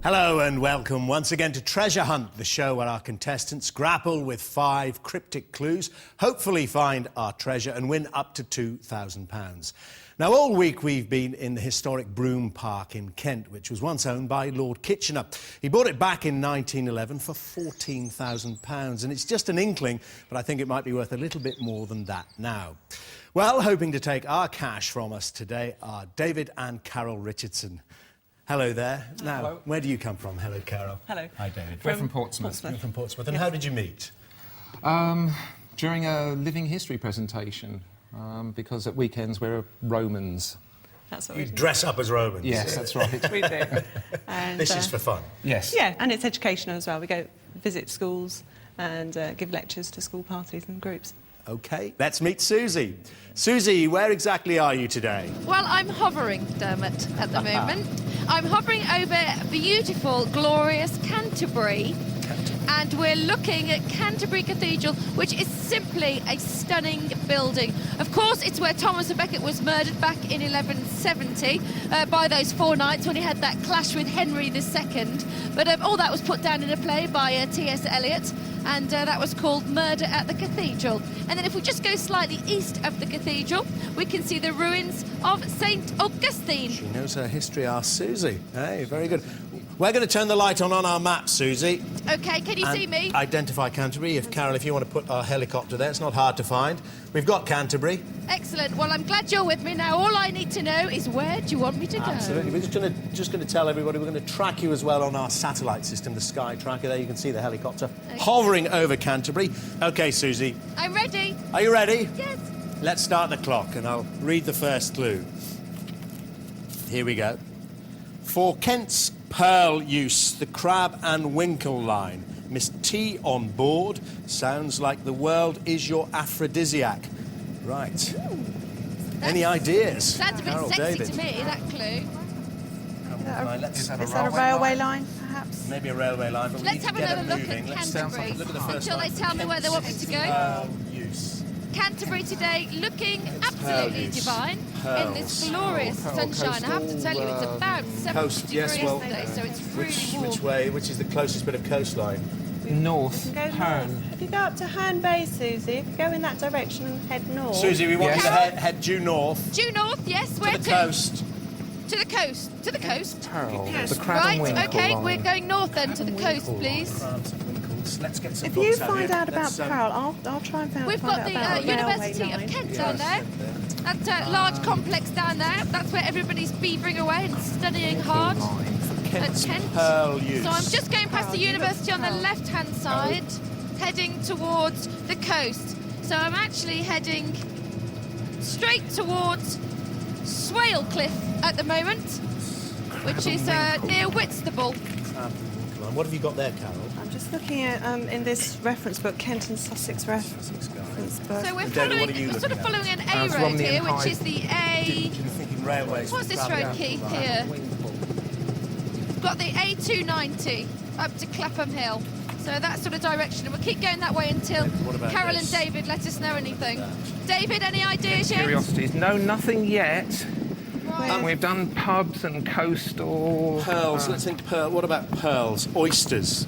Hello and welcome once again to Treasure Hunt, the show where our contestants grapple with 5 cryptic clues, hopefully find our treasure and win up to £2,000. Now, all week we've been in the historic Broome Park in Kent, which was once owned by Lord Kitchener. He bought it back in 1911 for £14,000, and it's just an inkling, but I think it might be worth a little bit more than that now. Well, hoping to take our cash from us today are David and Carol Richardson. Hello there. Now, hello. Where do you come from? Hello, Carol. Hello. Hi, David. We're from Portsmouth. You're from Portsmouth. And yes. How did you meet? During a living history presentation, because at weekends we're Romans. That's what you dress up as Romans? Yes, that's right. We do. And, this is for fun? Yes. Yeah, and it's educational as well. We go visit schools and give lectures to school parties and groups. OK, let's meet Suzi. Suzi, where exactly are you today? Well, I'm hovering, Dermot, at the moment. I'm hovering over beautiful, glorious Canterbury. And we're looking at Canterbury Cathedral, which is simply a stunning building. Of course, it's where Thomas à Becket was murdered back in 1170 by those 4 knights when he had that clash with Henry II. But all that was put down in a play by T.S. Eliot, and that was called Murder at the Cathedral. And then if we just go slightly east of the cathedral, we can see the ruins of St. Augustine. She knows her history, our Suzi. Hey, very good. We're going to turn the light on our map, Suzi. OK, can you see me? Identify Canterbury. Carol, if you want to put our helicopter there, it's not hard to find. We've got Canterbury. Excellent. Well, I'm glad you're with me. Now, all I need to know is where do you want me to go? Absolutely. We're just going to tell everybody we're going to track you as well on our satellite system, the Sky Tracker. There you can see the helicopter hovering over Canterbury. OK, Suzi. I'm ready. Are you ready? Yes. Let's start the clock and I'll read the first clue. Here we go. For Kent's pearl use, the crab and winkle line. Miss T on board. Sounds like the world is your aphrodisiac. Right. Any ideas? Sounds a bit Carol, sexy David. to me, that clue. Is that a railway line, perhaps? Maybe a railway line, but we Let's need to have get another them look moving. at Let's Canterbury look at the first until line. they tell me where they want me to go. Pearl use. Canterbury today looking absolutely use. divine in this glorious sunshine. I have to tell you, it's about 70 degrees yesterday, so it's really warm. Which is the closest bit of coastline? North. Herne. If you go up to Herne Bay, Suzi, if you go in that direction and head north... Suzi, we want you to head due north. Due north, yes. Where to the coast. To the coast. To the coast. Pearl. Yes. The crab and Right, winkle OK, line. we're going north then to the coast, please. Let's get some If you books out find here. out about Pearl, I'll try and find out We've got the about University of Kent down there. That large complex down there. That's where everybody's beavering away and studying hard. At Kent. Pearl use. So I'm just going past the university on the left-hand side, heading towards the coast. So I'm actually heading straight towards Swale Cliff at the moment, which is near Whitstable. What have you got there, Carol? I'm just looking at, in this reference book, Kent and Sussex reference book. So we're David, sort of following an A road here, which is the A... You're thinking railways. What's this road key here? We've got the A290 up to Clapham Hill. So that sort of direction. And we'll keep going that way until Carol and David let us know anything. David, any ideas yet? Curiosities. No, nothing yet. Right. We've done pubs and coastal... Pearls, let's think pearl. What about pearls? Oysters.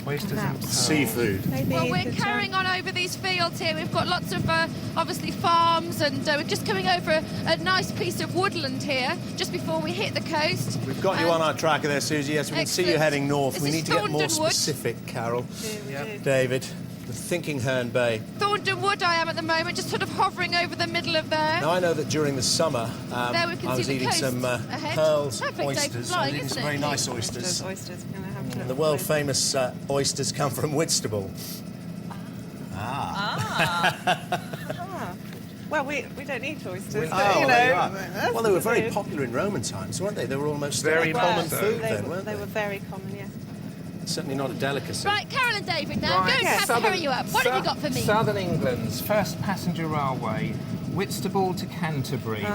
Oysters and pearls. Seafood. Maybe Well, you we're could, carrying on over these fields here. We've got lots of, obviously, farms, and we're just coming over a nice piece of woodland here, just before we hit the coast. We've got you on our tracker there, Suzi. Yes, we can see you Excellent. heading north. This We is need to get more Thornton Wood. specific, Carol. Yeah. David, we're thinking Herne Bay. Thornton Wood I am at the moment, just sort of hovering over the middle of there. Now, I know that during the summer, There we can I see was the eating coast some ahead. pearls, Perfect day for oysters. I flying, was eating isn't some it? very nice oysters. Oysters. You're gonna have to And the world-famous oysters come from Whitstable. Well, we don't eat oysters, Oh, but, you there you know... are. Well, they were very popular in Roman times, weren't they? They were almost Very common much food They then, were, weren't they they? were very common, yes. Certainly not a delicacy. Right, Carol and David now, Right. I'm going to have to hurry you up. What have you got for me? Southern England's first passenger railway, Whitstable to Canterbury.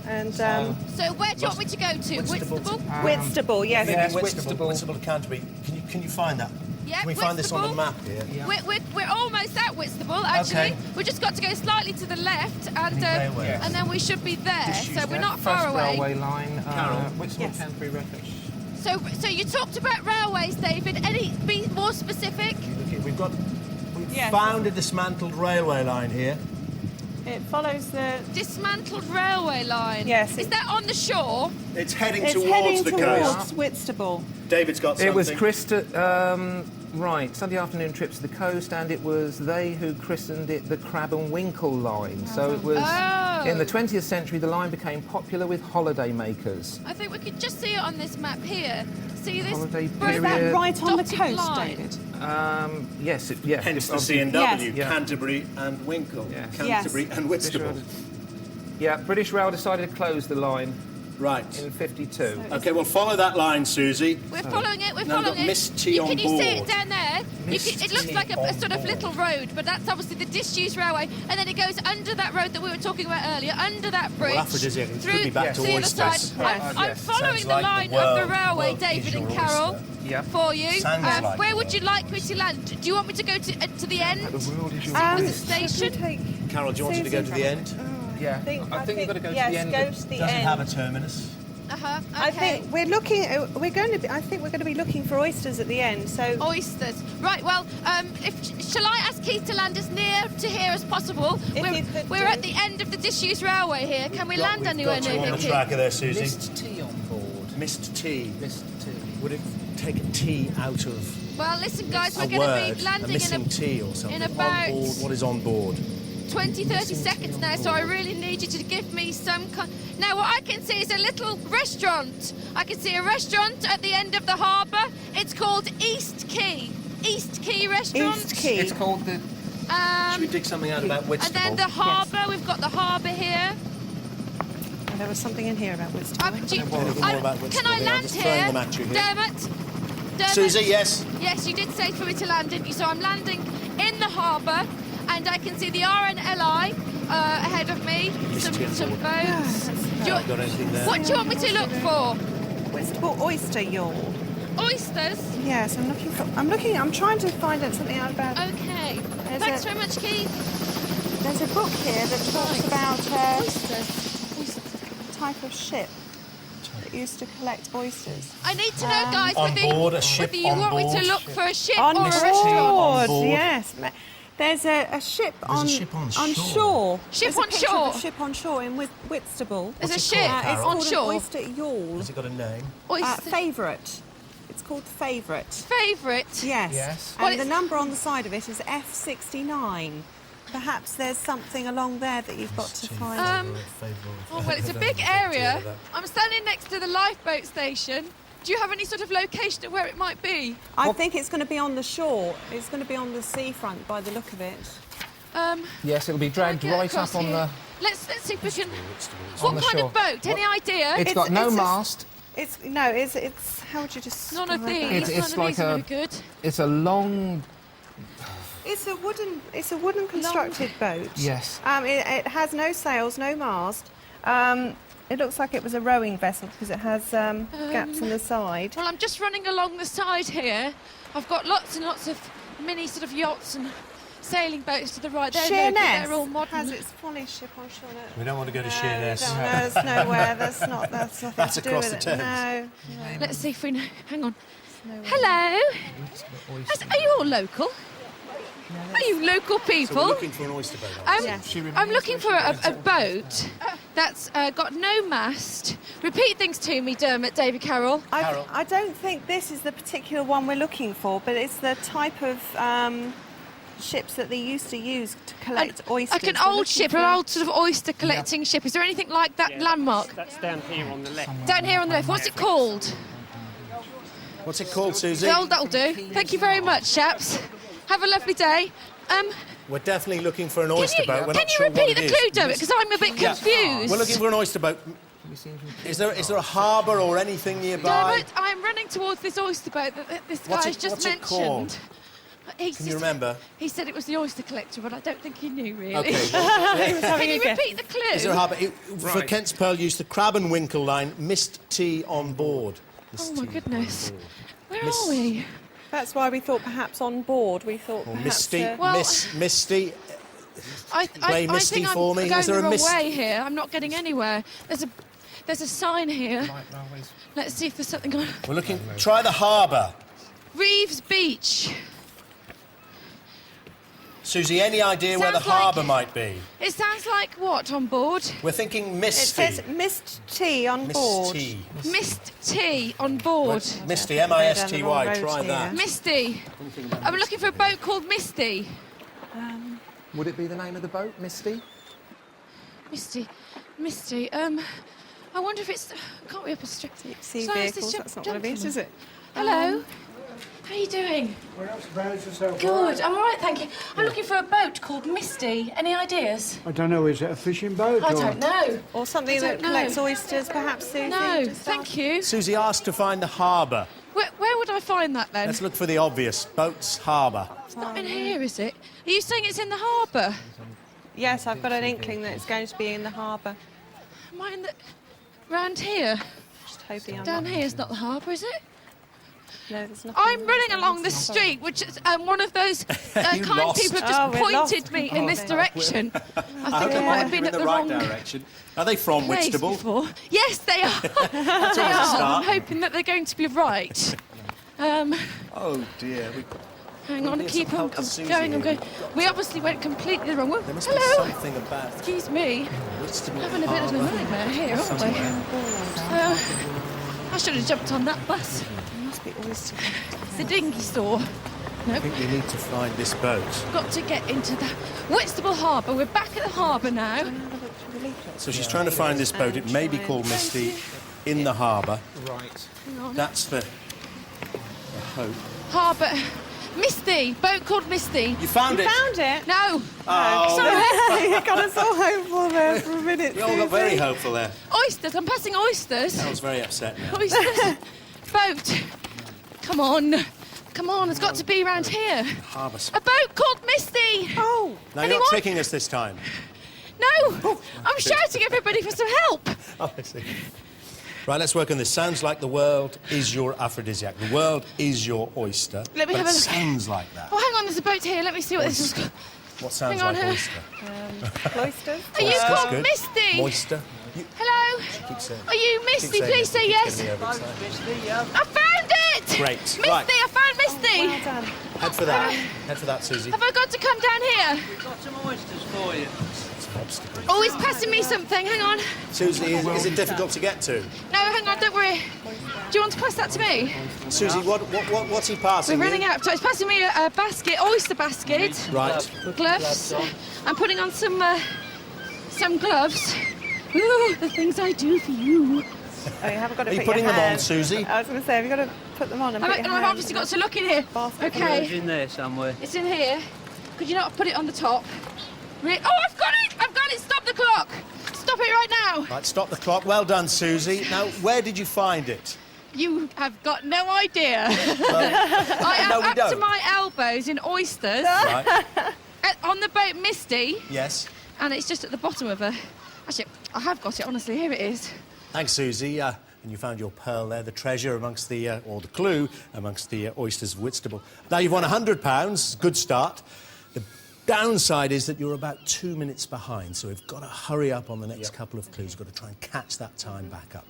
And So where do you want me to go to? Whitstable? Whitstable, yes. Yes, Whitstable. Whitstable. Whitstable to Canterbury. Can you find that? Yeah, Can we find this on the Whitstable. map here? Yeah. We're almost at Whitstable, actually. Okay. We've just got to go slightly to the left, and railway? and then we should be there. Just use So we're that not First far away. railway line, Carol. Whitstable Yes. Canterbury Refuge. So you talked about railways, David. Be more specific? We've Yes. found a dismantled railway line here. It follows the... Dismantled railway line. Yes, Is that on the shore? It's heading It's towards heading the towards coast. Whitstable. David's got something. It was right, Sunday afternoon trip to the coast, and it was they who christened it the Crab and Winkle line. So it was in the 20th century. The line became popular with holiday makers. I think we could just see it on this map here. See this? Holiday Is period. that right on the Dotted coast, line. David? Yes, yeah. Hence the obviously- C&W, Yes. Canterbury and Winkle. Yes. Canterbury Yes. and Whitstable. Yeah, British Rail decided to close the line Right. in '52. Okay, well, follow that line, Susie. We're following it. We're Now we've following got it. Miss T on Can you see it board. down there? It looks like a sort of little road, but that's obviously the disused railway. And then it goes under that road that we were talking about earlier, under that bridge. Well, aphrodisiac, it could be back to the other oysters. side. I'm Yes. following Sounds the like line the of the world- railway, world David is and your Carol, oyster. Yeah. for you. Sounds like Where the would you world. like me to land? Do you want me to go to the end? The world is your With the oyster. station? Carol, do you want me to go to the end? Yeah, I think you've got to go to the end. Yes, go to the Does it end. have a terminus? Okay. I think we're looking. I think we're going to be looking for oysters at the end. So Oysters. Right, well, shall I ask Keith to land as near to here as possible? If you could We're do- at the end of the disused railway here. Can we land anywhere Got you near on here, the Keith? tracker there, Susie. Missed T on board. Missed T. Missed T. Would it take a T out of Well, listen, guys, we're a going word? to be landing a missing in T or something? in about- On board. What is on board? 20, 30 seconds now, so I really need you to give me some... Now, what I can see is a little restaurant. I can see a restaurant at the end of the harbour. It's called East Quay. East Quay Restaurant. East Quay. It's called the. Should we dig something out about And Whitstable? then the harbour, we've got the harbour here. Oh, there was something in here about Whitstable. Do you- Anything more about Whitstable? can I I'm land just here? throwing them at you here. Dermot? Susie, yes. Yes, you did say for me to land, didn't you? So I'm landing in the harbour, and I can see the RNLI ahead of me. Some boats. Do you- Got anything there? What do you want me to look for? Whitstable oyster yawl. Oysters? Yes, I'm looking for. I'm trying to find out something out about. Okay. There's Thanks a- very much, Keith. There's a book here that talks Right. about Oysters. a type of ship that used to collect oysters. I need to know, guys, On board, a ship whether you on want me to board. look for a ship On or a board, restaurant. On board. yes. There's a ship on a ship on shore. shore. Ship There's a on picture shore? Of a ship on shore in Whitstable. There's a What's it ship called, It's Carol? on called shore. an oyster yawl. Has it got a name? Oyster. Favourite. It's called Favourite. Favourite. Yes. Yes. And Well, the it's- number on the side of it is F69. Perhaps there's something along there that you've got to find. Oh, well, it's a big area. I'm standing next to the lifeboat station. Do you have any sort of location of where it might be? I think it's going to be on the shore. It's going to be on the seafront by the look of it. Yes, it'll be dragged Get right across up on here. the. Let's see if we can... On What the kind shore. of boat? Any idea? It's got no it's a- mast. It's how would you just None of these. It's None of like these are a- very good. It's a long. It's a wooden constructed boat. Yes. It has no sails, no mast. It looks like it was a rowing vessel because it has gaps on the side. Well, I'm just running along the side here. I've got lots and lots of mini sort of yachts and sailing boats to the right. They're all modern. has its funny ship on shore. We don't want to go to No, Sheerness. we don't. There's nowhere. That's nothing That's to do across with the it. Thames. No. Let's see if we know. Hang on. Hello. Are you all local? Are you local So people? we're looking for an oyster boat. aren't we? Yes. I'm looking for a boat that's got no mast. Repeat things to me, Dermot, David, Carol. I don't think this is the particular one we're looking for, but it's the type of ships that they used to use to collect oysters. Like an We're old looking ship, for- an old sort of oyster collecting ship. Is there anything like that landmark? That's down here on the left. Down here on the left. What's it called? What's it called, Susie? That'll do. Thank you very much, chaps. Have a lovely day. We're definitely looking for an oyster Can you, boat. We're can not you sure what repeat it the is. clue, Dermot? Because I'm a bit confused. We're looking for an oyster boat. Is there a harbour or anything nearby? Dermot, I'm running towards this oyster boat that this What's guy's it- just what's it mentioned. called? Can you remember? He said it was the oyster collector, but I don't think he knew really. Okay. Can you repeat the clue? Is there a harbour? For Right. Kent's Pearl use the Crab and Winkle line, missed T on board. Oh my goodness. Where Miss- are we? That's why we thought perhaps on board. We thought Or perhaps Misty, Well- Misty. I Play think Misty I'm for me. going Is there the a wrong Mist- way here. I'm not getting anywhere. There's a sign here. Let's see if there's something on. We're looking... Try the harbour. Reeves Beach. Susie, any idea where the Sounds like- harbour might be? It sounds like what on board? We're thinking It Misty. says missed tea on board. Misty. Missed tea on board. Misty, Down the M-I-S-T-Y. wrong road Try here. that. Misty. I'm looking for a boat called Misty. Would it be the name of the boat, Misty? Misty. I wonder if it's... Can't we up a strip? Sea Sorry, is vehicles, this that's not what it is, is it? Hello. How are you doing? Good. I'm all right, thank you. I'm looking for a boat called Misty. Any ideas? I don't know, is it a fishing boat? I or... don't know. Or something I that don't know. collects oysters, perhaps, Susie? No, Just thank ask. you. Susie asked to find the harbour. Where would I find that then? Let's look for the obvious. Boats, harbour. It's not in here, is it? Are you saying it's in the harbour? Yes, I've got an inkling that it's going to be in the harbour. Am I in the... round here? Just hoping I'm Down not. here is not the harbour, is it? No, there's nothing. I'm running along the street, which is one of those You kind lost. people have just Oh, we're pointed lost. me in this direction. I think I okay. might have been We're at in the the right wrong direction. Are they from place Whitstable? before. Yes, they are. They always a are. start. I'm hoping that they're going to be right. Oh, dear. Hang on, Maybe keep some on. help to I'm Susie going. I'm here. going. We obviously went completely the wrong way. There must be Hello. something about Excuse me. Whitstable Having a bit of a harbour. nightmare here, aren't we? I should have jumped on that bus. There must be oysters. It's the dinghy store. I think we need to find this boat. Got to get into the Whitstable Harbour. We're back at the harbour now. So she's trying to find this boat. It may be called Misty in the harbour. Right. Hang on. That's the hope. Harbour. Misty. Boat called Misty. You found it. Found it? No. Oh, You got us all hopeful there for a minute. you all got very hopeful there. Oysters. I'm passing oysters. I was very upset now. Oysters. Boat. Come on. Come on. It's got to be around here. Harbour. A boat called Misty. Oh, Now, you're Anyone? not tricking us this time. No. I'm shouting everybody for some help. Oh, I see. Right, let's work on this. Sounds like the world is your aphrodisiac. The world is your oyster. Let me but have it a look. sounds like that. Oh, hang on. There's a boat here. Let me see what this is. What sounds hang on, like huh? oyster? cloisters. Are you Oyster's called good. Misty? Moister. You Hello. keep saying. Are you keep Misty? saying Please it. say Keeps yes. getting me overexcited. I found it. Great. Misty. Right. I found Misty. Well done. Head for that. Head for that, Susie. Have I got to come down here? We've got some oysters for you. Obstacle. Oh, he's passing me something. Hang on. Susie, is it difficult to get to? No, hang on. Don't worry. Do you want to pass that to me? Susie, what's he passing We're you? running out of time. He's passing me a basket, oyster basket, Right. gloves. I'm putting on some gloves. Ooh, the things I do for you. Oh, you haven't got to Are you put putting your them on, hand. Susie? I was going to say, have you got to put them on and put your I've hand? obviously got to look in here. Basket. It's Okay, in there somewhere. it's in here. Could you not put it on the top? Oh, I've got it! I've got it! Stop the clock! Stop it right now! Right, stop the clock. Well done, Susie. Now, where did you find it? You have got no idea. I am No, we up to don't. my elbows in oysters Right. on the boat Misty, Yes. and it's just at the bottom of a... Actually, I have got it, honestly. Here it is. Thanks, Susie. And you found your pearl there, the treasure amongst the, or the clue amongst the oysters of Whitstable. Now you've won £100. Good start. The downside is that you're about 2 minutes behind, so we've got to hurry up on the next couple of clues. We've got to try and catch that time back up.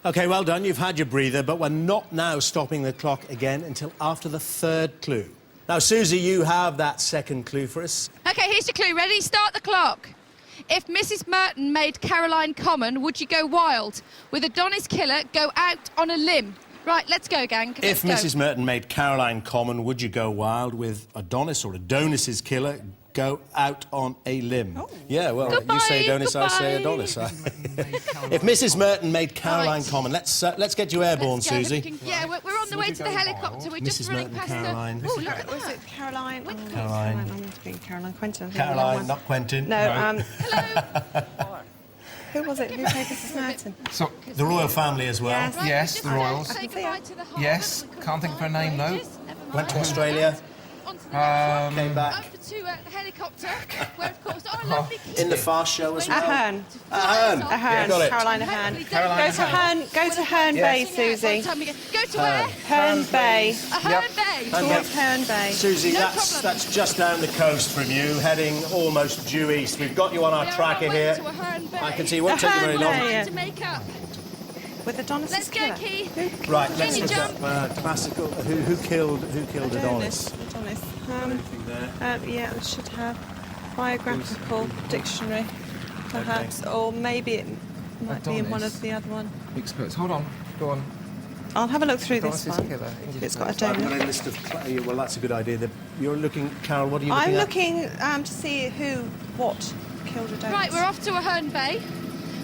OK, well done. You've had your breather, but we're not now stopping the clock again until after the third clue. Now, Susie, you have that second clue for us. OK, here's your clue. Ready? Start the clock. If Mrs. Merton made Caroline Common, would you go wild? With Adonis Killer, go out on a limb. Right, let's go, gang. If Let's go. Mrs. Merton made Caroline Common, would you go wild? With Adonis or Adonis's killer, go out on a limb? Yeah, well, Goodbye, you say Adonis, I say goodbye. Adonis. If Mrs. Merton made Caroline Right. Common, let's get you airborne, Let's go. Susie. Yeah, we're on the way to the helicopter. We're just Mrs. running Merton, past Caroline. the... Oh, look at Was that. it Caroline? Oh, Caroline. I'm thinking Caroline Quentin. I think the Caroline, wrong one. not Quentin. No, Hello. who was it? Who played Mrs. Merton? So, The royal family as well. Yes. Right, Yes, just the Royals. Say goodbye to the harbour Yes, that we couldn't can't think of her find name, though. ages. Never mind. Went to Australia. On to the next one. Came back. Over to the helicopter, where of course, oh, lovely. In the fast show as well. Ahern. Ahern. Ahern. Got it. Caroline Ahern. Hopefully Go to Herne. Go to Herne Bay, Susie. Go to where? Herne Bay. Herne Bay. Towards Herne Bay. Susie, No that's problem. just down the coast from you, heading almost due east. We've got you on our We are tracker on our way here. to Ahern Bay. I can see it won't take you very Ahern long. Bay. Trying Yeah. to make up. with Adonis' Let's go, killer. Keith. Right, Can let's you look jump? up classical. Who killed Adonis? Adonis. Anything there? Yeah, we should have biographical dictionary, perhaps, or maybe it might be in one of the other one. Experts. Hold on. Go on. I'll have a look through this Adonis' one. killer. If it's got a I've got donor. a list of. Well, that's a good idea. You're looking, Carol. What are you looking I'm at? looking to see what killed Adonis. Right, we're off to Ahern Bay,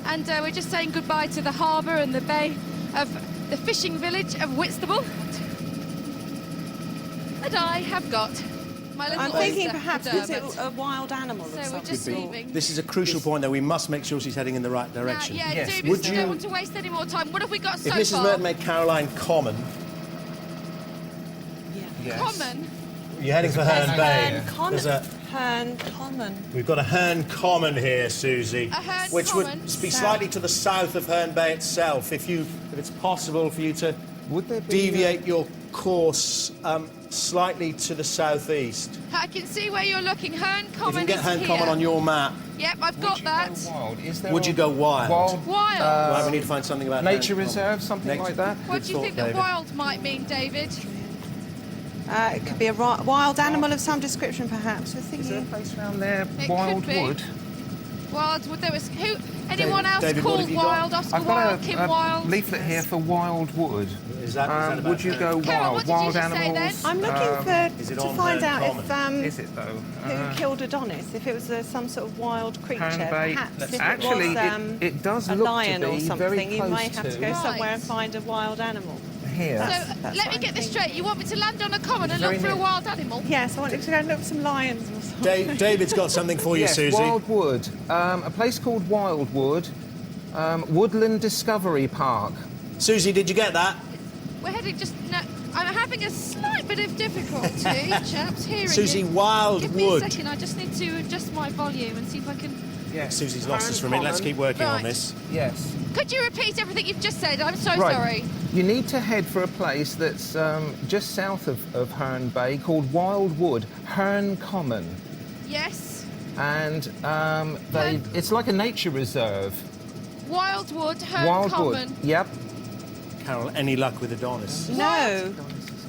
and we're just saying goodbye to the harbour and the bay of the fishing village of Whitstable. And I have got my little I'm thinking oyster, perhaps Dermot. it's a wild animal of So some we're just sort. leaving. This is a crucial point, though. We must make sure she's heading in the right direction. Yeah, Yes. do, Would because I you- don't want to waste any more time. What have we got If so Mrs. far? Merton made Caroline Common, Yes. Common. you're heading for Herne Bay. There's Herne Common. We've got a Herne Common here, Susie, A Herne which Common? would be slightly to the south of Herne Bay itself. If it's possible for you to Would there be deviate your course slightly to the southeast. I can see where you're looking. Herne If you Common can get is Herne here. Common on your map, Yep, I've Would got you that. go wild? Is there would you go wild? Wild. Wild. Well, we need to find something about Nature Herne Common. reserve, something like that? What Good do you think thought, that David. wild might mean, David? It could be a wild animal of some description, perhaps. We're Is there a thinking. place around there, It could Wildwood? Wildwood. There was who? Anyone else David, what called have you got? Wild? Oscar I've Wilde, got Kim a Wilde. leaflet here for Wildwood. Is that about Would you go Carol, wild? what did you Wild just say animals? then? I'm looking Is it to on find Herne out if Common? Is it though? who killed Adonis. If it was some sort of wild creature, Herne Bay. perhaps. If Actually, it was it does a look lion to or be something, very you close might have to go Right. somewhere and find a wild animal. here. That's So what let me I'm get this thinking. straight. You want me to land on a common and Very look for a near. wild animal? Yes, I wanted to go and look for some lions or something. David's got something for you, Yes, Susie. Wildwood. A place called Wildwood. Woodland Discovery Park. Susie, did you get that? We're heading just. No, I'm having a slight bit of difficulty, chaps, hearing Susie, you. Wildwood. Give me a second. I just need to adjust my volume and see if I can. Yes. Susie's lost Herne us for a minute. Let's Common. keep working on Right. this. Yes. Could you repeat everything you've just said? I'm so Right. sorry. You need to head for a place that's just south of Herne Bay called Wildwood, Herne Common. Yes. And it's like a nature reserve. Wildwood, Herne Wildwood. Common. Yep. Carol, any luck with Adonis? No.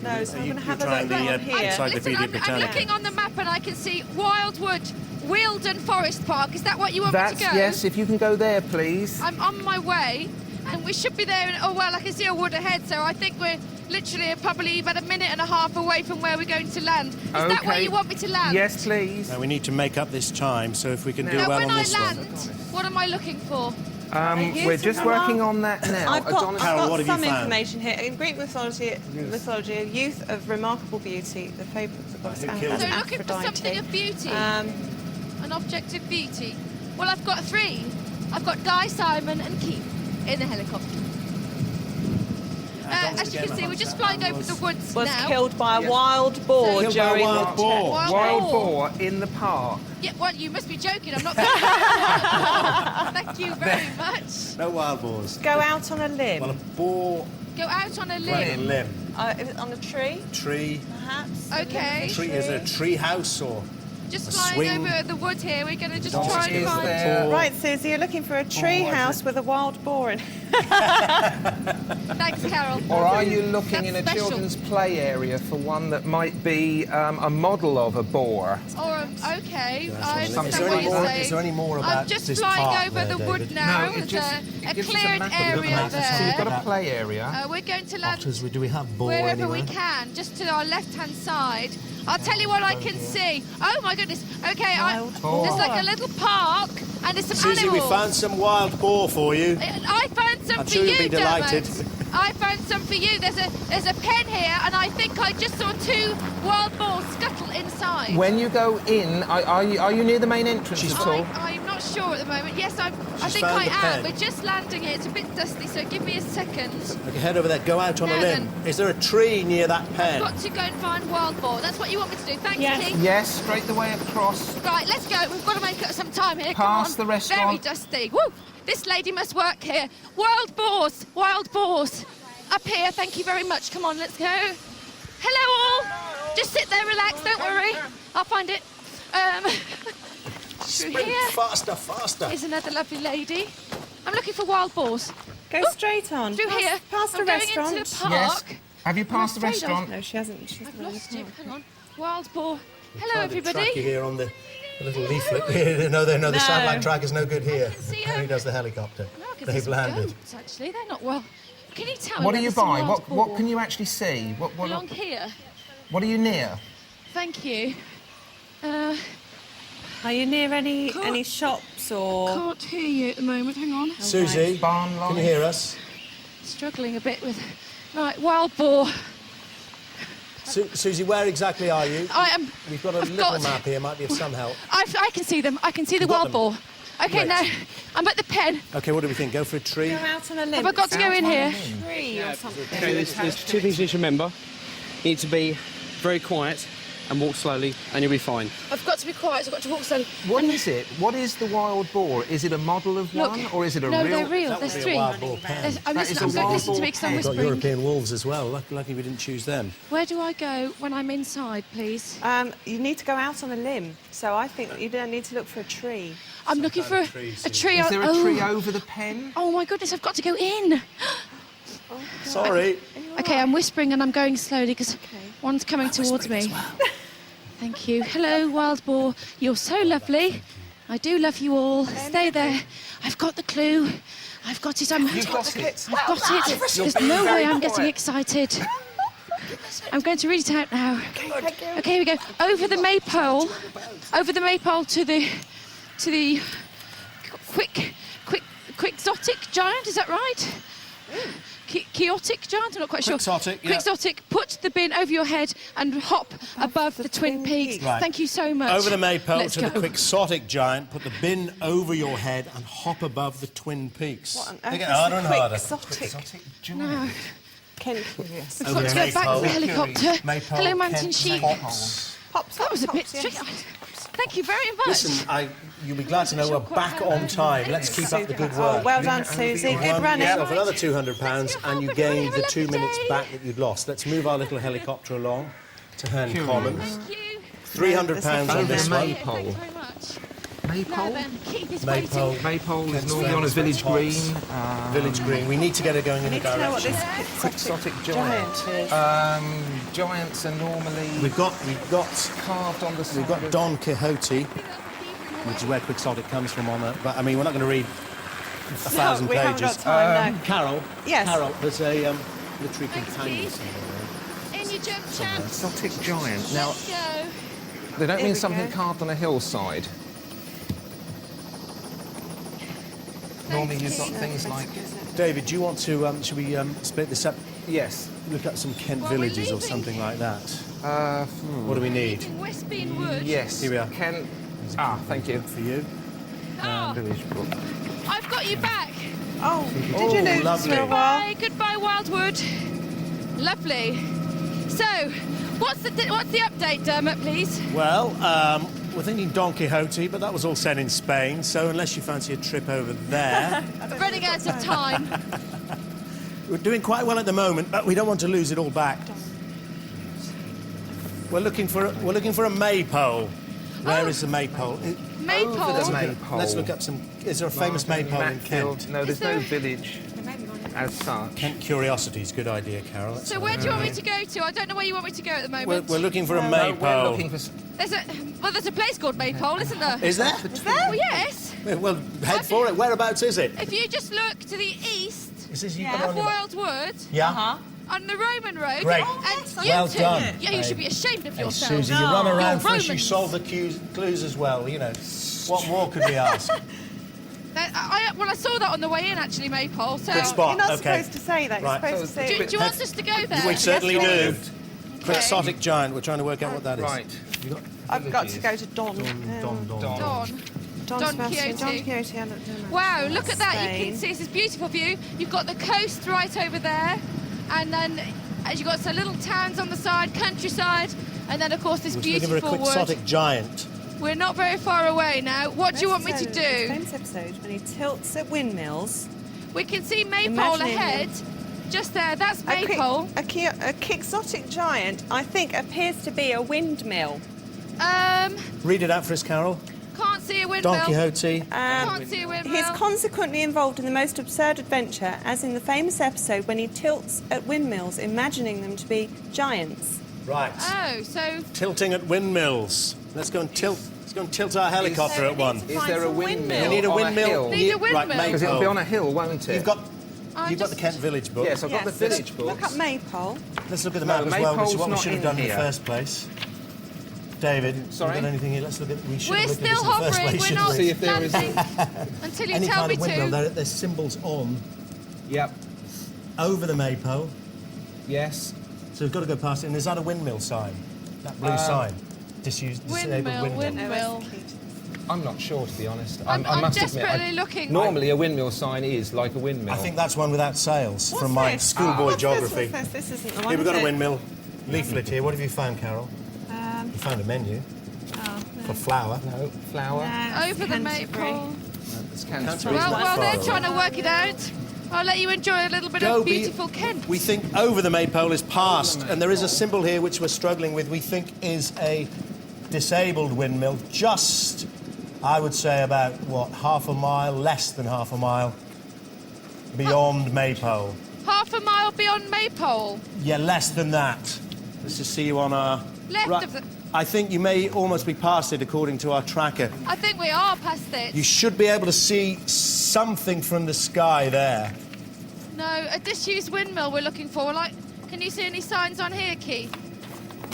No, so I'm You- going to have a you're look trying the, on here. Encyclopedia Listen, I'm Britannica. looking on the map and I can see Wildwood, Wealdon Forest Park. Is that what you want me That's to go? yes. If you can go there, please. I'm on my way, and we should be there. Oh well, I can see a wood ahead, so I think we're literally probably about a minute and a half away from where we're going to land. Is that where Okay. you want me to land? Yes, please. Now we need to make up this time, so if we can do Now, well when on I this land, one. what am I looking for? Here's We're some just remark- working on that now. I've got, Adonis- I've Carol, got what have you some found? information here. In Greek mythology, a youth of remarkable beauty, the favourite of goddess Who killed So him? looking for something of beauty, an object of beauty. Well, I've got three. I've got Guy, Simon, and Keith in the helicopter. As you can see, we're just flying over the woods was now. killed by a Yes. wild boar Killed by a during wild the boar. check. Wild boar in the park. Yeah, well, you must be joking. I'm not. Thank you very much. No wild boars. Go out on a limb. Well, a boar Go out on a running a limb. limb. On a tree, Tree. perhaps. Okay. Tree is a tree house or Just A flying swing. over the wood here. We're going to just Adonis try and is find. there. Right, Susie, you're looking for a tree house with a wild boar in it. Thanks, Carol. Or are you looking in a That's special. children's play area for one that might be a model of a boar? Or okay, I Is understand there what any you're more? saying. Is there any more I'm about just this flying park over there, the wood David? now. No, it There's just- a it gives us a cleared map of the area map. So you've there. got a play area. We're going to land Otters, do we have boar wherever anywhere? we can, just to our left-hand side. I'll tell you what I can see. Oh my goodness. Okay, Wild boar. there's like a little park and there's some Susie, we animals. found some wild boar for you. I found some I'm for sure you'll you, be delighted. Dermot. I found some for you. There's a pen here, and I think I just saw two wild boars scuttle inside. When you go in, are you near the main entrance She's at all? I'm not sure at the moment. Yes, I She's think found I the am. pen. We're just landing here. It's a bit dusty, so give me a second. Okay, head over there. Go out on a Now limb. then. Is there a tree near that pen? Got to go and find wild boar. That's what you want me to do. Thanks, Yes. Keith. Yes, straight the way across. Right, let's go. We've got to make up some time here. Past Come on. the restaurant. Very dusty. Woo! This lady must work here. Wild boars. Wild boars. Up here. Thank you very much. Come on, let's go. Hello, all. Just sit there, relax. Don't worry. I'll find it. Through Sprint here faster, faster. is another lovely lady. I'm looking for wild boars. Go straight on. Through here. Past I'm the going restaurant. into the park. Yes. Have you passed the I'm afraid restaurant? No, she hasn't. She's I've not in lost the you. park. Hang on. Wild boar. Hello, Trying to track you everybody. here on the little leaflet. No, the satellite track is no good here. can see Only does the helicopter. No, 'cause They've there's some landed. goats, actually. They're not well. Can you tell me What do where you there's some buy? wild What boar? can you actually see? Along here. What are you near? Thank you. Are you near any shops or? Can't hear you at the moment. Hang on. Susie, Barn can life? you hear us? Struggling a bit with. Right, wild boar. Susie, where exactly are you? I am. We've got a little map here, might be of some help. I can see them. I can see the You've got wild boar. Okay, Great. now I'm at the pen. Okay, what do we think? Go for a tree? Go out on a limb. Have I got to go in here? Tree or something. Okay, there's two things you need to remember. You need to be very quiet and walk slowly, and you'll be fine. I've got to be quiet. So I've got to walk slowly. What is it? What is the wild boar? Is it a model of Look. one, or is it a No, real? they're real. That would There's be a three. wild boar pen. I'm That is listening. a Don't wild listen to boar me because I'm pen. We've got whispering. European wolves as well. Lucky we didn't choose them. Where do I go when I'm inside, please? You need to go out on a limb. So I think you don't need to look for a tree. I'm looking for kind of tree, a tree. Is there a oh. tree over the pen? Oh my goodness! I've got to go in. Sorry. Okay, I'm whispering and I'm going slowly because one's coming towards me. Thank you. Hello, wild boar. You're so lovely. I do love you all. Stay there. I've got the clue. I've got it. You've got it. I've got it. There's no way I'm getting excited. I'm going to read it out now. Okay, here we go. Over the maypole. Over the maypole to the quixotic giant. Is that right? Chaotic giant. I'm not quite sure. Quixotic, yeah. Quixotic. Put the bin over your head and hop above the Twin Peaks. Right. Thank you so much. Over the maypole Let's to go. the quixotic giant, put the bin over your head and hop above the Twin Peaks. What on They earth get is harder and harder. quixotic? No. Ken curious. We've got to go back to the helicopter. Maypole, Hello, mountain Kent, sheep. Pops. Pops. That was a bit yes. tricky. Thank you very much. Listen, you'll be glad to know we're back on time. Let's keep up the good Oh, work. well done, Susie. Good Won running. yourself another £200 Thanks for your and you help, gained everyone. the Have a 2 lovely minutes day. back that you'd lost. Let's move our little helicopter along to Herne Commons. Thank you. £300 on this Over one. the Thank Maypole. you very much. Now Maypole? then, Keith is Maypole. waiting. Maypole is Kent's normally on a famous village for its green. Village Green. We need to get her going in I the need to know what direction. this Quixotic giant is. Giants are normally We've got carved on the side. we've got Don Quixote, which is where Quixotic comes from on it. But I mean, we're not going to read 1,000 we haven't pages. got time, no. Carol. Yes. Carol, there's a literary Thanks, companion Keith. somewhere. In you jump, champs. Quixotic giant. Now, Let's go. they don't Here mean we something go. carved on a hillside. Normally you've got things like... David, do you want to? Should we split this up? Yes. Look at some Kent Well, we're villages or leaving. something like that. What do we need? Westbean Wood. Yes. Here we are. Kent... thank you. For you. Oh, Village book. I've got you back. Oh, did you Oh, lose lovely. for a while? Bye. Goodbye, Wildwood. Lovely. So, what's the update, Dermot, please? Well, we're thinking Don Quixote, but that was all set in Spain. So unless you fancy a trip over there, I'm running out of time. we're doing quite well at the moment, but we don't want to lose it all back. We're looking for a maypole. Where is the maypole? Maypole. Over the maypole. Let's look up some. Is there a famous maypole in Kent? No, there's there no a- village as such. Kent Curiosities, good idea, Carol. Let's So have a where do you look. want me to go to? I don't know where you want me to go at the moment. We're looking for a No, maypole. we're looking for... There's a place called Maypole, isn't there? Is there? Well, yes. Well, head for it. Whereabouts is it? If you just look to the east Is this you Yeah. got of on your- Wildwood Yeah. on the Roman road, Great. and Well you done. Yeah, you should be ashamed of Hey, yourself. Susie, you run around You're for us. You Romans. solve the clues as well. You know, what more could we ask? Well, I saw that on the way in, actually, Maypole. So, Good spot. You're not Okay. supposed to say that. Right. You're supposed to say... do you want us to go there? We certainly Yes, do. Quixotic giant. We're trying to work out what that is. Right. I've got to go to Don. Don. Don. Don Quixote. Quixote. I don't know. Wow, look at that. You can Spain. see it's this beautiful view. You've got the coast right over there. And then as you've got some little towns on the side, countryside. And then, of course, this We're looking for a beautiful wood. quixotic giant. We're not very far away now. What do you want me to Famous do? Famous episode when he tilts at windmills. We can see Maypole Imagine ahead. Just there, that's Maypole. A quixotic giant, I think, appears to be a windmill. Read it out for us, Carol. Can't see a windmill. Don Quixote. Can't see a windmill. He's consequently involved in the most absurd adventure, as in the famous episode when he tilts at windmills, imagining them to be giants. Right. Oh, so Tilting at windmills. Let's go and tilt our helicopter So at we one. need to Is find there a some windmill? You need a on windmill. hill? Need a Right, windmill. Because it'll be Maypole. on a hill, won't it? You've got I'm the Kent Village book. Yes, I've got the village book. Look up Maypole. Let's look at the No, map as well, which is what we Maypole's should have not done in in the here. first place. David, Sorry? have you got anything here? Let's look at. We should we're have looked at still this in the first hovering. place, We're shouldn't not we? See if there is landing until you Any tell kind me of windmill, to. there's symbols on Yep. over the Maypole. Yes. So we've got to go past it. And is that a windmill sign? That blue sign? Disabled windmill. Windmill. I'm not sure, to be honest. I'm I must admit, desperately looking. Normally, a windmill sign is like a windmill. I think that's one without sails What's from my this? schoolboy What's geography. This? This isn't the one. Here we've got is a it? windmill leaflet here. What have you found, Carol? You found a menu for flour. No, flower. Over the Maypole. It's Canterbury. Canterbury's Well, not while far they're away. trying to work it out, I'll let you enjoy a little bit of beautiful Kent. We think over the Maypole is past, and there is a symbol here which we're struggling with. We think is a disabled windmill, just, I would say, about, what, half a mile, less than half a mile beyond Maypole. Half a mile beyond Maypole. Yeah, less than that. Let's just see you on our... Left of the... I think you may almost be past it, according to our tracker. I think we are past it. You should be able to see something from the sky there. No, a disused windmill we're looking for. Like, can you see any signs on here, Keith?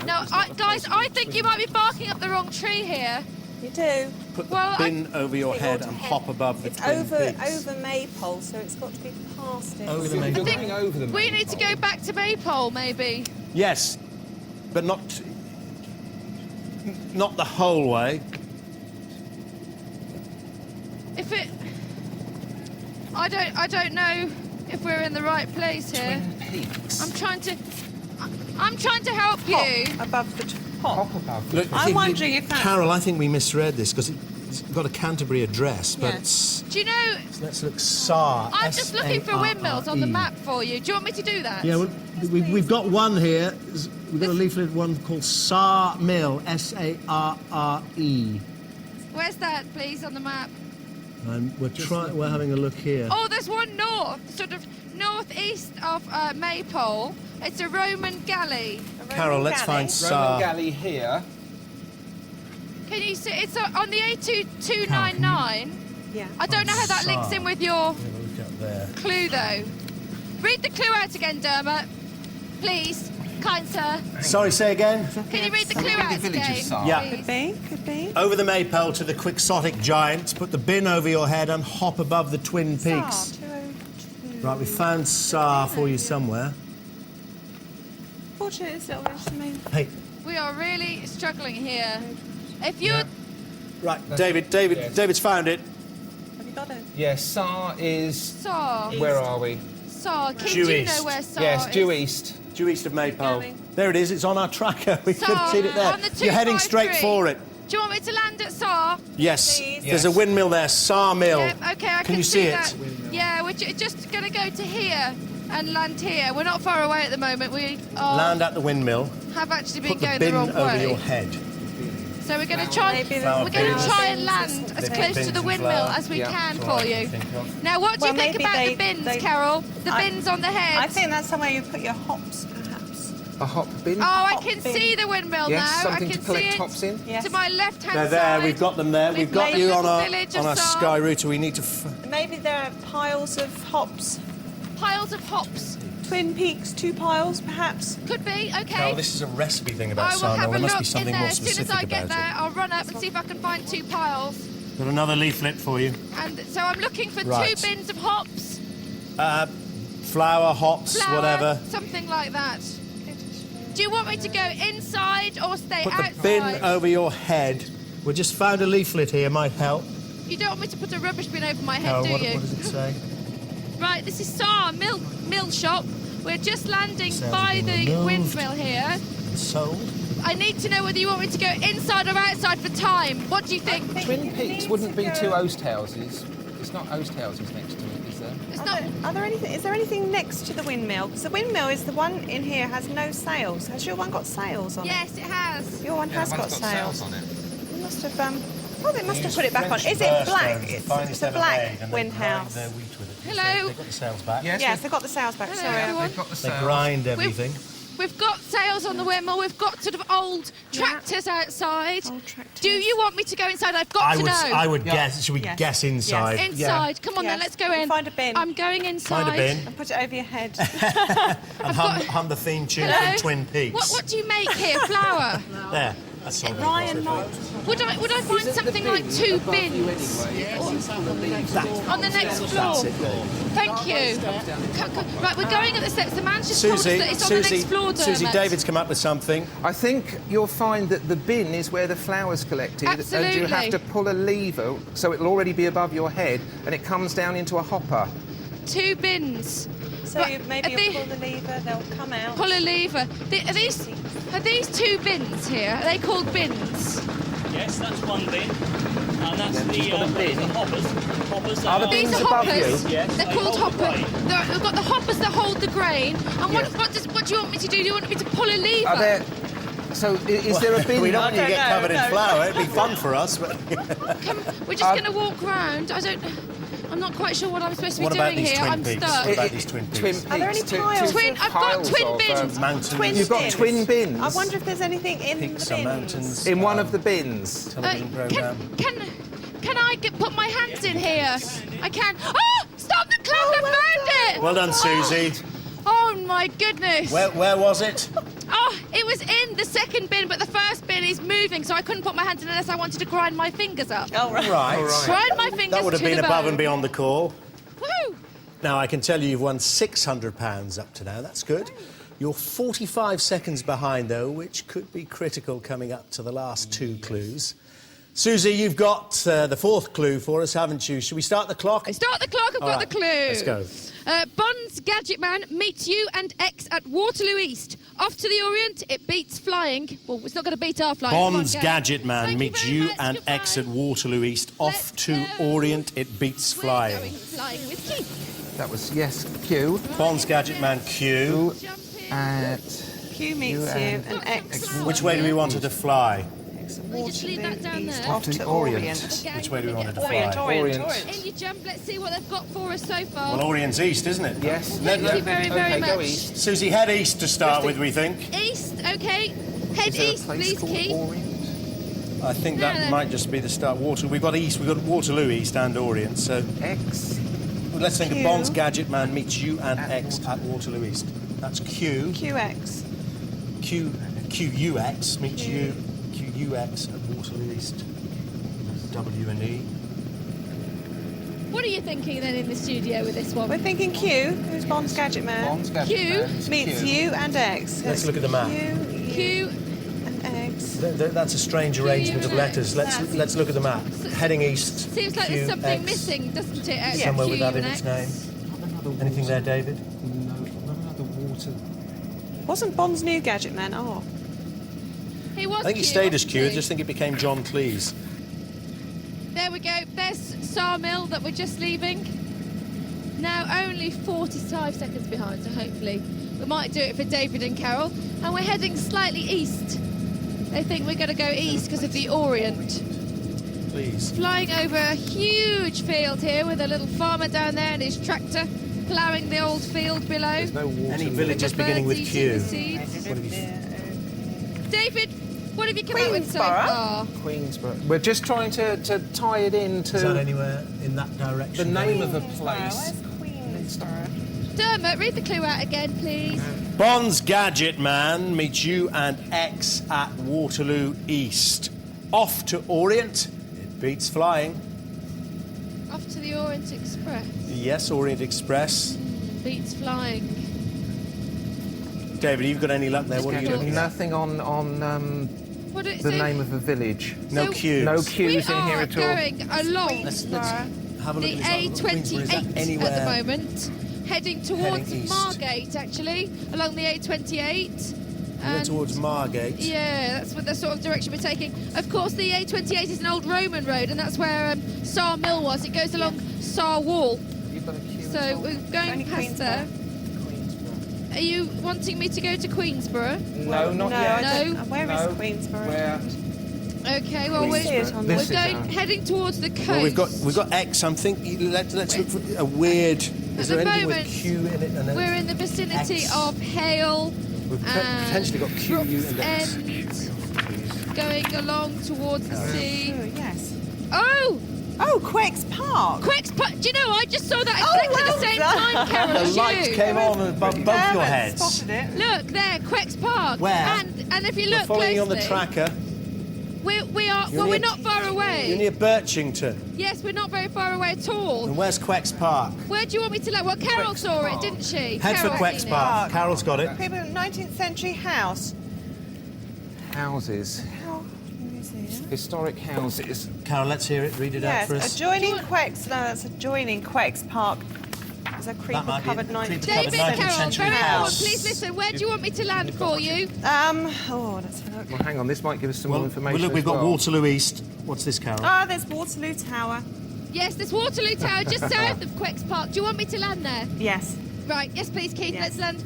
No, guys, I think you might be barking up the wrong tree here. You do. Put the Well, bin over your head and hop above the It's Twin over Peaks. Maypole, so it's got to be past it. Over the You're Maypole. going over the We need to go back to Maypole, maybe. Yes, but not the whole way. If it... I don't know if we're in the right place here. Twin Peaks. I'm trying to help you. Above the Hop above. Look, I'm wondering if that's... Carol, I think we misread this because it's got a Canterbury address, but Yeah. it's... Do you know, Let's look, SAR. I'm just looking for windmills on the map for you. Do you want me to do that? Yeah, well, we've got one here. We've got a leaflet, one called SAR Mill, S-A-R-R-E. Where's that, please, on the map? And we're having a look here. Oh, there's one north, sort of northeast of Maypole. It's a Roman galley. Carol, let's find Roman SAR. galley here. Can you see? It's on the A2299. Yeah. I don't know how that links in with your Have a look up there. clue, though. Read the clue out again, Dermot. Please, kind sir. Sorry, say again? Can you read the clue Read the out village of again? Sarr. Yeah. please? Could be. Over the Maypole to the quixotic giants, put the bin over your head and hop above the Twin Peaks. 202. Right, we found SAR for you somewhere. Fortunately, it's little instrument. Hey, We are really struggling here. If you... right, That's David, yes. David's found it. Have you got it? Yes, Sarr is... Saw. Where are we? Saw. Kim, Due do you east. know where Saw Yes, is? due east. Due east of Maypole. Going. There it is, it's on our tracker. We could have Saw, seen it there. on the You're heading straight 253. for it. Do you want me to land at Saw? Yes, Please. there's a Yes. windmill there, SAR Mill. Yep, okay, I can you see that. it? Yeah, we're just going to go to here and land here. We're not far away at the moment. We are, Land at the windmill, have actually been put the going bin the wrong over way. your head. So we're going to try. Maybe We're going bins. to try and land as Big close bins to the and windmill flour. as we Yeah. can That's for all I you. can think of. Now, what do you Well, think maybe about the they- bins, they- Carol? The I- bins on the head. I think that's somewhere you put your hops, perhaps. A hop bin? Oh, I hop can bin. see the windmill Yes, now. something I to can collect see it. tops in? Yes. To my left-hand They're side. there, we've got them there. We've got made you a on little our village of Saw. Sky router. We need to... Maybe there are piles of hops. Piles of hops. Twin Peaks, 2 piles, perhaps. Could be, okay. Carol, this is a recipe thing about I will SAR have Mill. a There must look be something in there. more As soon as specific I get about there, it. I'll run up and see if I can find 2 piles. Got another leaflet for you. And so I'm looking for Right. 2 bins of hops, Flour, hops, flour, whatever. something like that. Do you want me to go inside or stay Put outside? the bin over your head. We just found a leaflet here, might help. You don't want me to put a rubbish bin over my head, Carol, do what you? does it say? Right, this is Saar Mill Shop. We're just landing Sails by have the been removed. windmill here. Sold. I need to know whether you want me to go inside or outside for time. What do you think? Twin Peaks wouldn't be 2 oast houses. It's not oast houses next to it, is there? It's not. Is there anything next to the windmill? Because the windmill is the one in here has no sails. Has your one got sails on Yes, it has. it? Your one has got sails. on it. You must have Oh, they must have put it back on. Is it black? It's a black wind house. Hello. They've got the sails back. Yes, they've got the sails back. Hello, Sorry. everyone. They've got the They sails. grind everything. We've got sails on the windmill. We've got sort of old tractors outside. Old tractors. Do you want me to go inside? I've got to know. I would guess. Should we guess inside? Yes. Inside. Come on then, Yes. let's go in. Find a bin. I'm going inside. Find a bin And put it over your head. and hum the theme tune Hello? from Twin Peaks. What do you make here? Flour? There. That's all. Ryan Malt. Would I find something like 2 bins on the next floor? Thank you. Right, we're going up the steps. The man just told us that it's on the next floor, Susie, Dermot. David's come up with something. I think you'll find that the bin is where the flour's collected, and you Absolutely. have to pull a lever so it'll already be above your head, and it comes down into a hopper. 2 bins. So Right, maybe are you'll they- pull the lever, they'll come out. Pull a lever. Are these 2 bins here? Are they called bins? Yes, that's one bin. And that's the hoppers. Hoppers Are the are- bins These are above hoppers. you? Yes, They're they called hold the hoppers. grain. We've got the hoppers that hold the grain. And Yes. what do you want me to do? Do you want me to pull a lever? Are there... So is there a bin? We don't want you to don't get know, covered in no. flour. It'd be fun for us. But We're just going to walk round. I'm not quite sure what I'm supposed to be what about doing these here. Twin I'm Peaks? stuck. What about these Twin Peaks? Are there any Two piles? I've got piles twin of, bins. Mountains. Twin You've got bins. twin bins. I wonder if there's anything in Peaks the and bins. mountains. In one of the bins. Television programme. Can I put my hands in here? I can. Oh, stop the clock! I found it. Well done, Susie. Oh my goodness. Where was it? Oh, it was in the second bin, but the first bin is moving, so I couldn't put my hands in unless I wanted to grind my fingers up. Oh, right. Right. Grind my fingers That would have to been the above bone. and beyond the call. Woo! Now, I can tell you you've won £600 up to now. That's good. You're 45 seconds behind, though, which could be critical coming up to the last 2 clues. Susie, you've got the 4th clue for us, haven't you? Should we start the clock? I start the clock, I've All got right, the clue. let's go. Bond's Gadget Man meets you and X at Waterloo East. Off to the Orient, it beats flying. Well, it's not going to beat our flying. Come on, Bond's Gav. Gadget Man Thank meets very you much. and Goodbye. X at Waterloo East. Off Let's to go. Orient, it beats We're flying. going flying with Keith. That was, yes, Q. Bond's Gadget Man Q. Jump in. At... Q meets you and and X. Which way do we want her to fly? We just leave that down there. Off To to the Orient. Orient. Okay, Which way do we want her to Orient, fly? Orient, Orient. Orient. In you jump, let's see what they've got for us so far. Well, Orient's east, isn't it? Yes. Thank you very, very Okay, go much. east. Susie, head east to start with, we think. East, okay. Head Is there a east, place please, called Keith. Orient? I think No, that no. might just be the start. We've got east, we've got Waterloo East and Orient, so X. let's think of Q. Bond's Gadget Man meets you and X at Waterloo East. That's Q. QX. QUX meets you. QUX at Waterloo East. W and E. What are you thinking then in the studio with this one? We're thinking Q, who's Bond's Gadget Man, Bond's Gadget Q Man. meets Q. you and X. Let's look at the map. Q. and X. That's a strange arrangement of letters. Let's look at the map. Heading east. Seems like there's something QX. missing, doesn't it? Out Somewhere Q with that in and its X? name. Anything there, David? No, not another water. Wasn't Bond's new Gadget Man? Oh. He was I think he Q, stayed as wasn't Q. I he? just think it became John Cleese. There we go. There's Sawmill that we're just leaving. Now only 45 seconds behind, so hopefully we might do it for David and Carol. And we're heading slightly east. They think we're going to go east because of the Orient. Please. Flying over a huge field here with a little farmer down there and his tractor ploughing the old field below. There's no water. Any in villages The beginning with birds eating Q? the seeds. What have you... David, what have you come up with so Queensborough. far? Queensborough. We're just trying to tie it Is that into anywhere in that the direction? name of a Where's place. Queensborough? Dermot, read the clue out again, please. Bond's Gadget Man meets you and X at Waterloo East. Off to Orient, it beats flying. Off to the Orient Express. Yes, Orient Express. Beats flying. David, you've got any luck there? What are you Cool. looking at? Nothing on What do it the say? name of a village. No So- Q's. No We Q's in here are at all. going along Let's have a look the at this. A28 Is that at anywhere? the moment, heading towards east. Margate, actually, along the A28. We're And- towards Margate. Yeah, that's what the sort of direction we're taking. Of course, the A28 is an old Roman road, and that's where Sar Mill was. It goes along Sar Wall. You've got a Q. So we're going Only past there. Queensborough. Are you wanting me to go to Queensborough? No, not no, yet. I don't. No. Where is No. Queensborough? Where? Okay, well, We we're, see it on This we're is going, our- heading towards the coast. Well, we've got X. I'm thinking. Let's look for a weird. Is At there the anything with moment, Q in it? And We're in the vicinity X. of Hale. We've and potentially got Q, U, Brooks and X. End, going along towards the sea. Oh, yes. Oh! Oh, Quex Park. Quex Park. Do you know, I just saw that Oh, exactly well the same done. time, Carol, The as light you. came on above both your Dermot heads. spotted it. Look there, Quex Park. Where? And if you We're look following you on the closely, tracker. we are. You're Well, we're near- not far away. You're near Birchington. Yes, we're not very far away at all. And where's Quex Park? Where do you want me to look? Well, Carol Quex saw Park. it, didn't she? Head for Carol Quex seen it. Park. Carol's got it. People, 19th century house. Houses. Museum. Historic houses. Carol, let's hear it. Read it out Yes, for us. adjoining Quex. No, that's adjoining Quex Park. There's a might be creeper-covered it. 19th Creeper-covered David, 19th Carol, century very house. important. Please listen. Where do you want me to land for you? Oh, let's have a look. Well, hang on, this might give us some more information. look, we've as got well. Waterloo East. What's this, Carol? Ah, there's Waterloo Tower. Yes, there's Waterloo Tower just south of Quex Park. Do you want me to land there? Yes. Right. Yes, please, Keith. Yes. Let's land.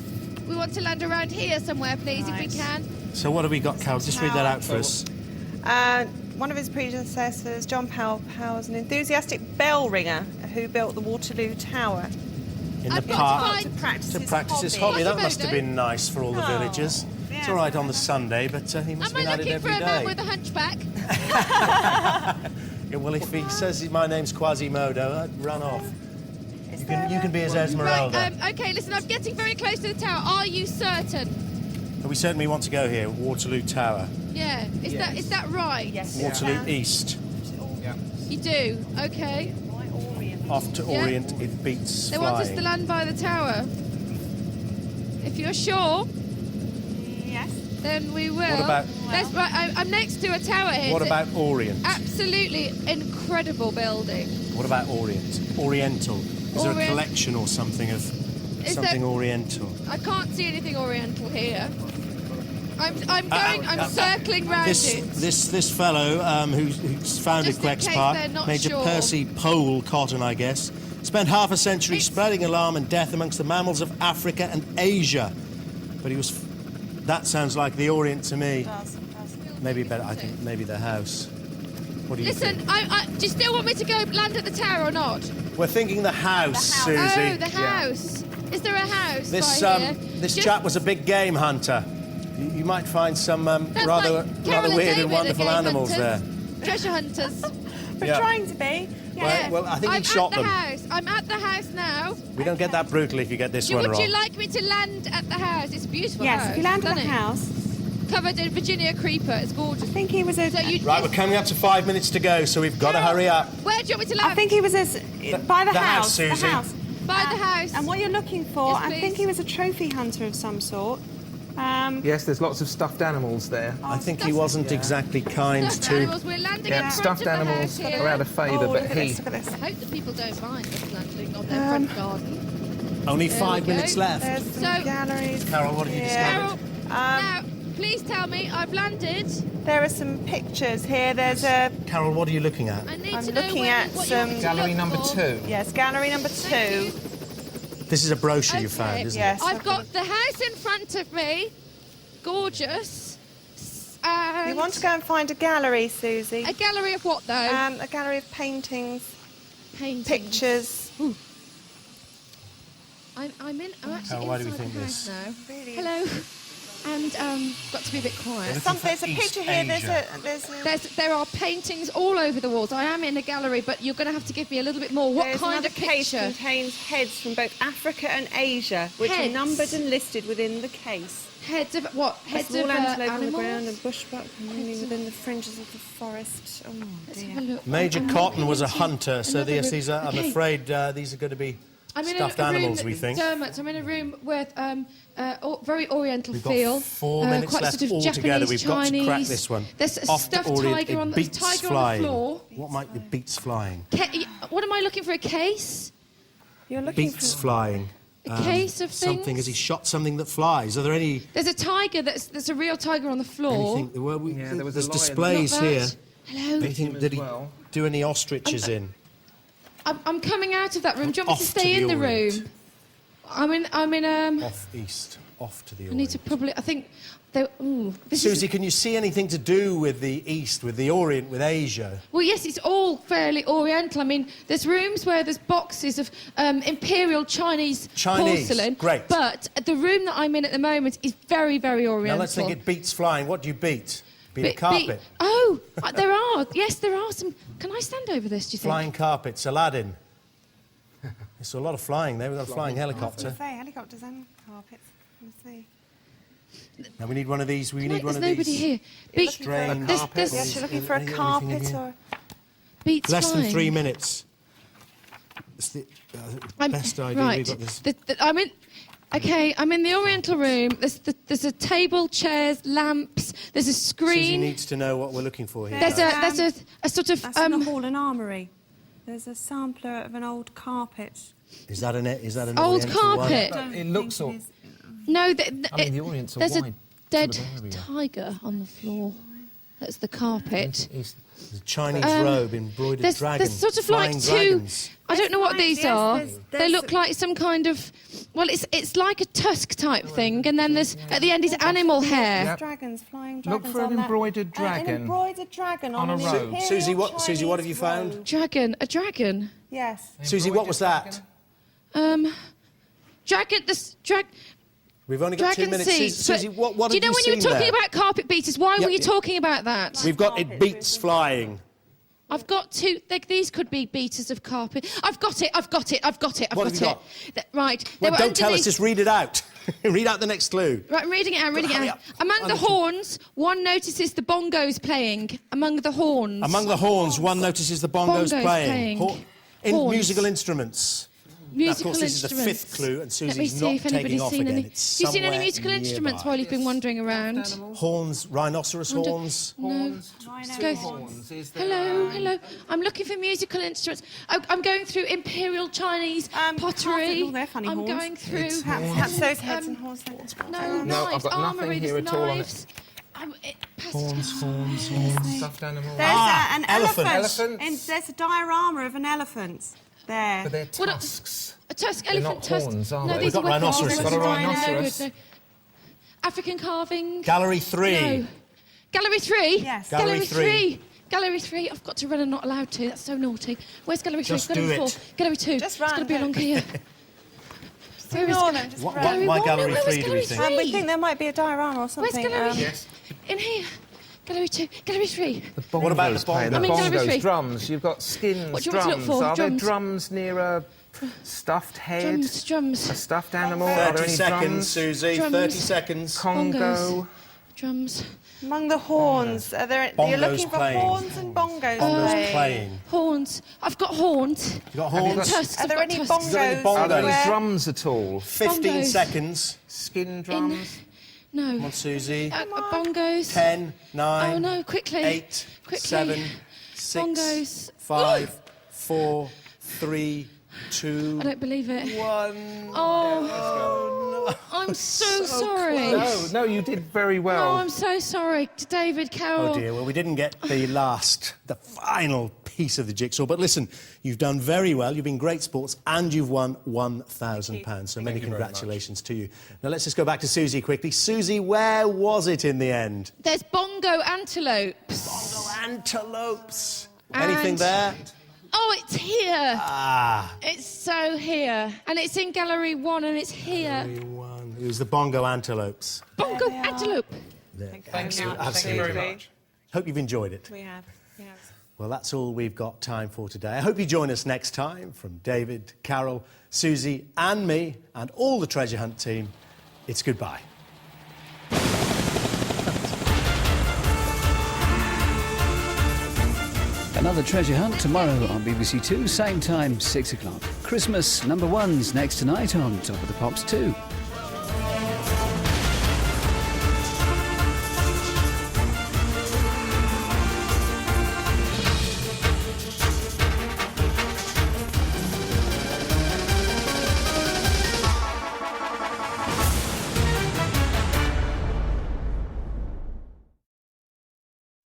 We want to land around here somewhere, please, if Right. we can. So what have we got, Carol? Just read that out for us. One of his predecessors, John Powell, was an enthusiastic bell ringer who built the Waterloo Tower. In the I've got to park. find- To To practice his hobby. That must have Photo. been nice for all the Oh, villagers. It's yeah. all right on the Sunday, but he must Am have been I at it looking for every a man day. with a hunchback? Yeah, well, if he says my name's Quasimodo, I'd run off. Is You there can be his Right. Esmeralda. Okay. Listen. I'm getting very close to the tower. Are you certain? We certainly want to go here, Waterloo Tower. Yeah. Is that right? Yes. Waterloo East. You do. Okay. Off to Yeah. Orient, it beats They flying. want us to land by the tower. If you're sure, Yes. then we will. What about- That's right. I'm next to a tower here. What It's about Orient? Absolutely incredible building. What about Orient? Oriental. Is there a Orient- collection or something of Is something there- Oriental? I can't see anything oriental here. I'm circling round it. This fellow who's founded Just in Quex case Park, they're not Major sure. Percy Pole Cotton, I guess, spent half a century It's- spreading alarm and death amongst the mammals of Africa and Asia. But he was. That sounds like the Orient to me. Maybe better. I think maybe the house. What do you Listen, think? do you still want me to go land at the tower or not? We're thinking the house, The house. Susie. Oh, the house. Is there a house This by here? this Just- chap was a big game hunter. You might find some That's rather like Carol weird David and are wonderful game animals hunters. there. Treasure hunters. We're Yeah. trying to be. Right, well, I think he I'm shot at them. the house. I'm at the house now. We don't get that brutal if you get this one Would wrong. you like me to land at the house? It's a beautiful Yes, house. if you land at the stunning. house. Covered in Virginia creeper. It's gorgeous. I think he was a. So you Right, we're coming up to 5 minutes to go, so we've got to hurry up. Where do you want me to land? I think he was by the the house, house. Susie. The house. By the house. And what you're looking for, Yes, I please. think he was a trophy hunter of some sort. Yes, there's lots of stuffed animals there. I think he stuffed- wasn't exactly kind Stuffed to. animals. We're landing in Yeah, front stuffed of the animals house here. are out of favour, Oh, but look at he. this, look at this. I hope that people don't mind us landing on their front garden. Only There 5 we minutes go. left. There's some So- galleries. Carol, what have you Carol, discovered? now, please tell me I've landed. There are some pictures here. There's a Carol, what are you looking at? I need I'm to know looking where, at what you want me some- to Gallery look number for. 2. yes, gallery number 2. This is a brochure you Okay. found, isn't Yes. I've got the house in front of me. Gorgeous. And You want to go and find a gallery, Susie? a gallery of what though? A gallery of paintings, Paintings. pictures. I'm actually Carol, why do we inside think the this? house now. Really? Hello. And got to be a bit quiet. There's a picture here. There are paintings all over the walls. I am in a gallery, but you're going to have to give me a little bit more. What There's kind another of case picture? contains heads from both Africa and Asia, which Heads? are numbered and listed within the case. Heads of what? A Heads small of antelope on the ground animals? and bushbuck remaining within the fringes of the forest. Oh Let's have dear. a look. Major I'm Cotton was a looking hunter, into so another yes, room. these are. I'm Okay. afraid these are going to be I'm in stuffed a room animals. We think. Dermot, I'm in a room with very oriental We've got feel. 4 minutes quite left sort of altogether. Japanese, We've got to crack Chinese. this one. There's a Off to stuffed Orient, tiger it on the beats tiger flying. on the floor. What might be beats flying? What am I looking for? A case? You're looking Beats for flying. A case of Something. things? Has he shot something that flies? Are there any? There's a tiger that's a real tiger on the floor. Anything? Well, Yeah, there was a there's lion. displays Not that. here. Hello. Anything? as Did he well. do any ostriches in? I'm coming out of that room. Do you want me to Off to stay the in the Orient. room? I'm in Off east. off to the I Orient. need to probably... I think... Susie, can you see anything to do with the East, with the Orient, with Asia? Well, yes, it's all fairly Oriental. I mean, there's rooms where there's boxes of imperial Chinese porcelain. Great. But the room that I'm in at the moment is very, very Oriental. Now, let's think it beats flying. What do you beat? Beat a carpet? There are. Yes, there are some... Can I stand over this, do you think? Flying carpets, Aladdin. There's a lot of flying there. We've got a flying helicopter. I was going to say, helicopters and carpets. Let's see. Now, we need one of these. We need one of There's these. nobody here. Strange. Yes, you're looking for a carpet or... Beats Less flying. than 3 minutes. It's the best idea right. we've got this. I'm in the Oriental room. There's a table, chairs, lamps. There's a Susie screen. needs to know what we're looking for here. There's a sort of... That's in the Hall and Armoury. There's a sampler of an old carpet. Is that an old Oriental carpet? one? It looks all... No, the Orient's a there's a wide dead sort of area. tiger on the floor. That's the carpet. There's a Chinese robe embroidered There's dragons. sort of flying like dragons. I don't know what Yes, these are. there's- They look like some kind of... Well, it's like a tusk type thing, and then there's at the end is animal hair. Yep. Dragons, flying Look dragons for an on that. embroidered dragon. An embroidered dragon on on a an robe. imperial Susie, what have you Chinese found? robe. Dragon, a dragon. Yes. Susie, what was that? Dragon. This drag. We've only got 2 Dragon minutes. seat. Susie, what Do you have know when you were seen talking there? about carpet beaters? Why were you talking about that? We've got it beats flying. I've got two. These could be beaters of carpet. I've got it. What have you got? Right. they Well, were don't tell us, underneath- just read it out. Read out the next clue. Right, I'm reading it out, Hurry out. up. Among the horns, one notices the bongos playing. Among the horns. Among the horns, one notices the bongos Bongos playing. playing. In Horns. musical instruments. Now, of Musical course, this is the instruments. fifth clue, and Let me Susie's see not if taking anybody's off seen again. any. It's Have you seen any somewhere musical instruments nearby. while you've been wandering around? Horns, rhinoceros horns. Horns. Go- Horns. Is there, Hello. I'm looking for musical instruments. I'm going through imperial Chinese pottery. Oh, they're funny I'm horns. going through. Perhaps those heads and horns. No, No, I've knives, got nothing armoury, here there's at all on it. knives. horns. Stuffed animal. There's an elephant. elephant. Elephants. And there's a diorama of an elephant there. But they're What a- tusks. A tusk, They're elephant not tusk. horns, are no, they? these We've are got weapons. rhinoceros. Got a rhinoceros. No. African carving. Gallery 3. No. Gallery 3? Yes. Gallery three. Gallery 3. I've got to run and not allowed to. That's so naughty. Where's Gallery 3? Just Gallery do 4. it. Gallery 2. Just It's run, got to be don't- along here. Where is Ignore them, just What- run. what- why one? Gallery No, where's 3 do we Gallery think? 3? We think there might be a diorama or Where's something. Gallery? Yes. In here. Gallery 2. Gallery 3. The What about the bongos play, bongos? The I'm in gallery bongos, 3. drums. You've got skins, What do you want me to drums. look for? Are there Drums? drums near a stuffed head? Drums. A stuffed animal? Are there 30 any seconds, drums? Susie. Drums. 30 seconds. Congo. Bongos. Drums. Among the horns, are there? Bongos You're looking for playing. horns and bongos Bongos playing. Horns. I've got horns. You got Have you horns? got- Tusks. Are I've there got any tusks. bongos? Is there any Are there any anywhere? drums at all? 15 Bongos. seconds. Skin drums? Come No. on, Susie. Bongos. 10, 9, Oh no, quickly. 8, Quickly. 7, 6, Bongos. 5, 4, 3, 2, I don't believe it. 1. Oh, I'm so sorry. No, you did very Oh, well. I'm so sorry to David Carroll. Oh dear, well we didn't get the final piece of the jigsaw, but listen, you've done very well, you've been great sports, and you've won £1,000, so many congratulations to you. Now let's just go back to Susie quickly. Susie, where was it in the end? There's bongo antelopes. Bongo antelopes. Anything And- there? Oh, it's here. Ah, It's so here. And it's in Gallery 1 and it's here. it was the bongo antelopes. Bongo antelope. Thank you. Absolutely. very much. Hope you've enjoyed it. We have. Yes. Well, that's all we've got time for today. I hope you join us next time. From David, Carol, Susie and me and all the Treasure Hunt team, it's goodbye. Another treasure hunt tomorrow on BBC Two, same time, 6 o'clock. Christmas #1's next tonight on Top of the Pops 2.